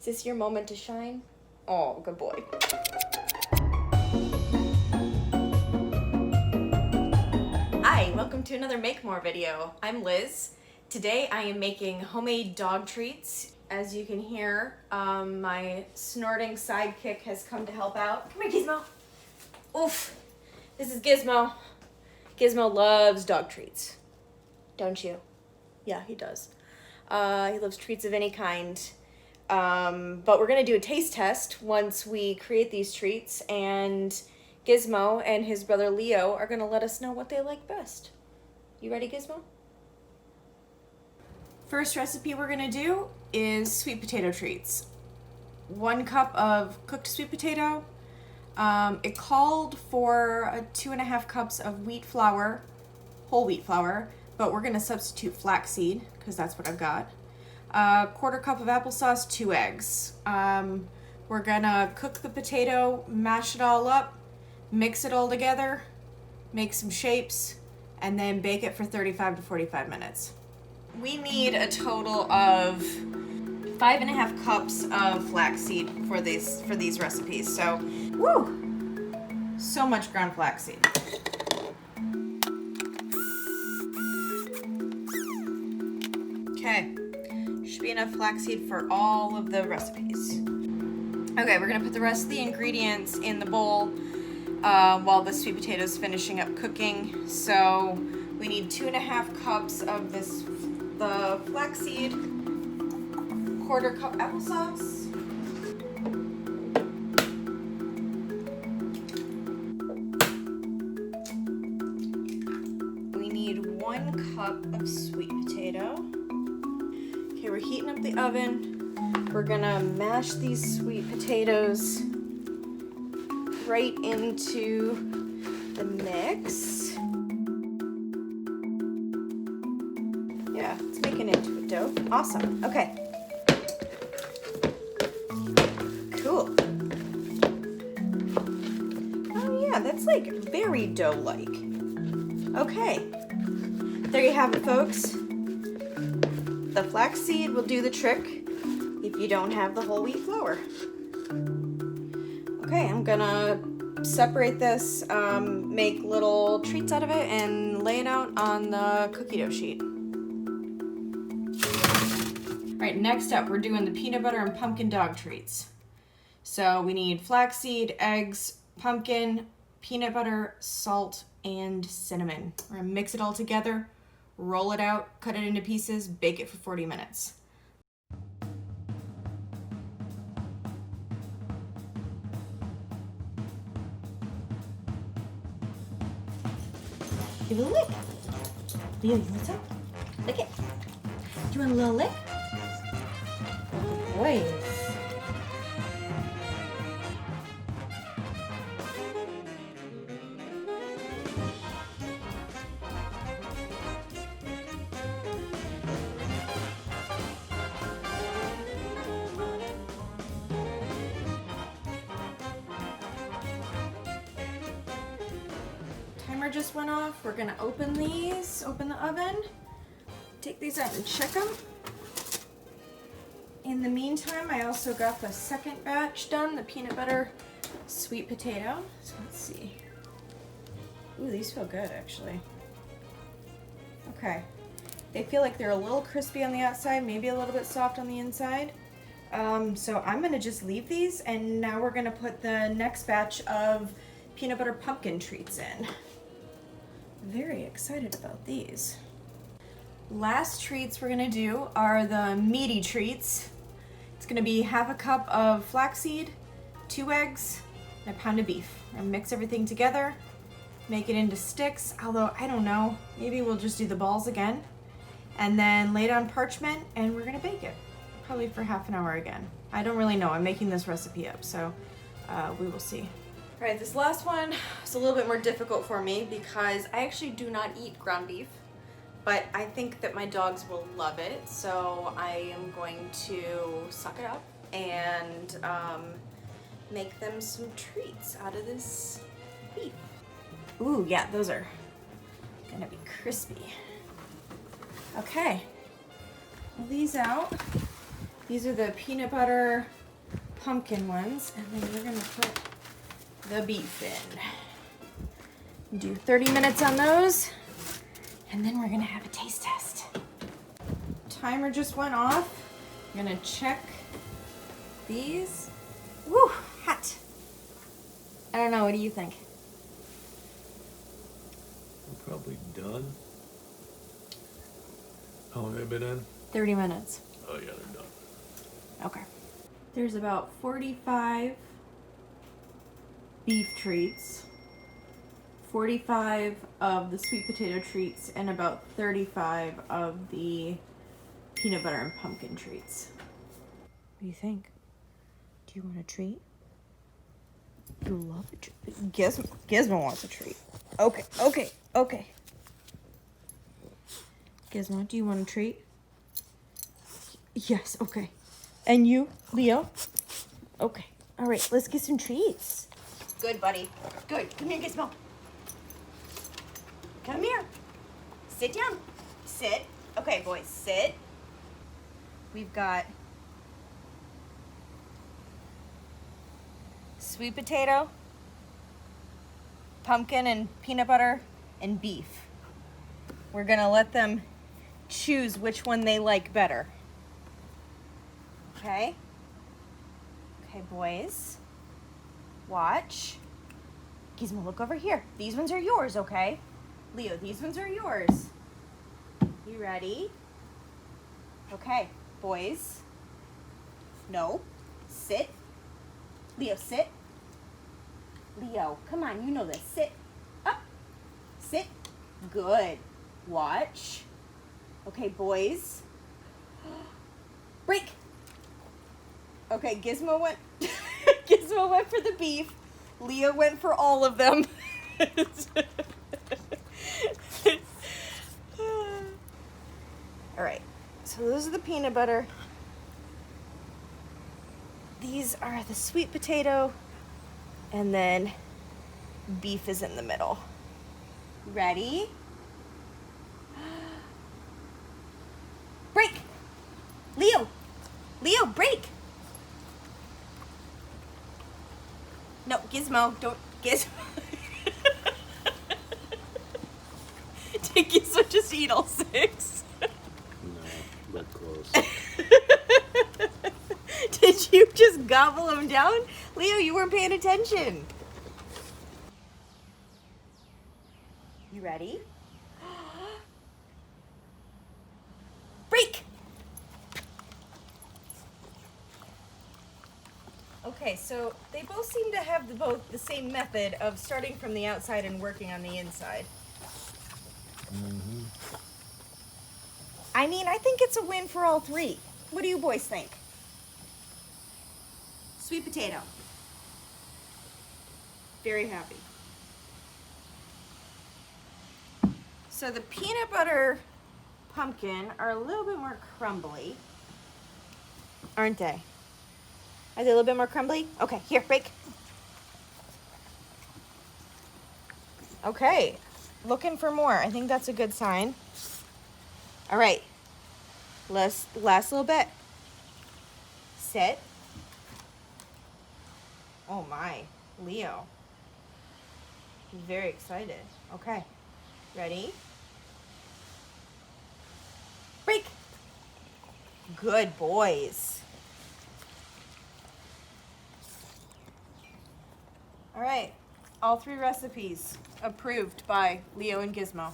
Is this your moment to shine? Oh, good boy. Hi, welcome to another Make More video. I'm Liz. Today I am making homemade dog treats. As you can hear, my snorting sidekick has come to help out. Come here, Gizmo. Oof. This is Gizmo. Gizmo loves dog treats. Don't you? Yeah, he does. He loves treats of any kind. But we're gonna do a taste test once we create these treats, and Gizmo and his brother Leo are gonna let us know what they like best. You ready, Gizmo? First recipe we're gonna do is sweet potato treats. 1 cup of cooked sweet potato. It called for 2.5 cups of wheat flour, whole wheat flour, but we're gonna substitute flaxseed because that's what I've got. 1/4 cup of applesauce, 2 eggs. We're gonna cook the potato, mash it all up, mix it all together, make some shapes, and then bake it for 35 to 45 minutes. We need a total of 5.5 cups of flaxseed for these recipes. So, woo! So much ground flaxseed. Okay, should be enough flaxseed for all of the recipes. Okay, we're gonna put the rest of the ingredients in the bowl while the sweet potato is finishing up cooking. So we need 2.5 cups of the flaxseed, 1/4 cup applesauce, we need 1 cup of sweet potato. Okay, we're heating up the oven. We're gonna mash these sweet potatoes right into the mix. Yeah, it's making it into a dough. Awesome. Okay. Cool. Oh yeah, that's like very dough-like. Okay. There you have it, folks. The flaxseed will do the trick if you don't have the whole wheat flour. Okay, I'm gonna separate this, make little treats out of it, and lay it out on the cookie dough sheet. All right, next up, we're doing the peanut butter and pumpkin dog treats. So we need flaxseed, eggs, pumpkin, peanut butter, salt, and cinnamon. We're gonna mix it all together, roll it out, cut it into pieces, bake it for 40 minutes. Give it a lick. Leo, you want some? Lick it. Do you want a little lick? Good boy. Timer just went off. We're gonna open these, open the oven, take these out and check them. In the meantime, I also got the second batch done, the peanut butter sweet potato. So let's see. Ooh, these feel good actually. Okay. They feel like they're a little crispy on the outside, maybe a little bit soft on the inside. So I'm gonna just leave these, and now we're gonna put the next batch of peanut butter pumpkin treats in. Very excited about these. Last treats we're gonna do are the Meaty Treats. It's gonna be 1/2 cup of flaxseed, 2 eggs, and a pound of beef. We're gonna mix everything together, make it into sticks, although I don't know, maybe we'll just do the balls again, and then lay it on parchment, and we're gonna bake it, probably for 1/2 an hour again. I don't really know, I'm making this recipe up, so we will see. All right, this last one is a little bit more difficult for me because I actually do not eat ground beef, but I think that my dogs will love it, so I am going to suck it up and make them some treats out of this beef. Ooh, yeah, those are gonna be crispy. Okay, pull these out. These are the peanut butter pumpkin ones, and then we're gonna put the beef in. Do 30 minutes on those, and then we're gonna have a taste test. Timer just went off. I'm gonna check these. Woo, hot. I don't know, what do you think? We're probably done. How long have they been in? 30 minutes. Oh yeah, they're done. Okay. There's about 45 beef treats, 45 of the sweet potato treats, and about 35 of the peanut butter and pumpkin treats. What do you think? Do you want a treat? You love a treat. Gizmo wants a treat. Okay. Gizmo, do you want a treat? Yes, okay. And you, Leo? Okay. All right, let's get some treats. Good, buddy. Good. Come here, Gizmo. Come here. Sit down. Sit. Okay, boys, sit. We've got sweet potato, pumpkin and peanut butter, and beef. We're gonna let them choose which one they like better. Okay? Okay, boys. Watch. Gizmo, look over here. These ones are yours, okay? Leo, these ones are yours. You ready? Okay, boys. No. Sit. Leo, sit. Leo, come on, you know this. Sit. Up. Sit. Good. Watch. Okay, boys. Break. Okay, Gizmo went Gizmo went for the beef. Leo went for all of them. All right. So those are the peanut butter. These are the sweet potato, and then beef is in the middle. Ready? Break! Leo! Leo, break! No, Gizmo, don't. Gizmo. Did Gizmo just eat all 6? No, that close. Did you just gobble them down? Leo, you weren't paying attention. You ready? Break! Okay, so they both seem to have the same method of starting from the outside and working on the inside. Mm-hmm. I mean, I think it's a win for all 3. What do you boys think? Sweet potato. Very happy. So the peanut butter pumpkin are a little bit more crumbly, aren't they? Are they a little bit more crumbly? Okay, here, break. Okay, looking for more. I think that's a good sign. All right, last little bit. Sit. Oh my, Leo. He's very excited. Okay, ready? Break. Good boys. All right, all 3 recipes approved by Leo and Gizmo.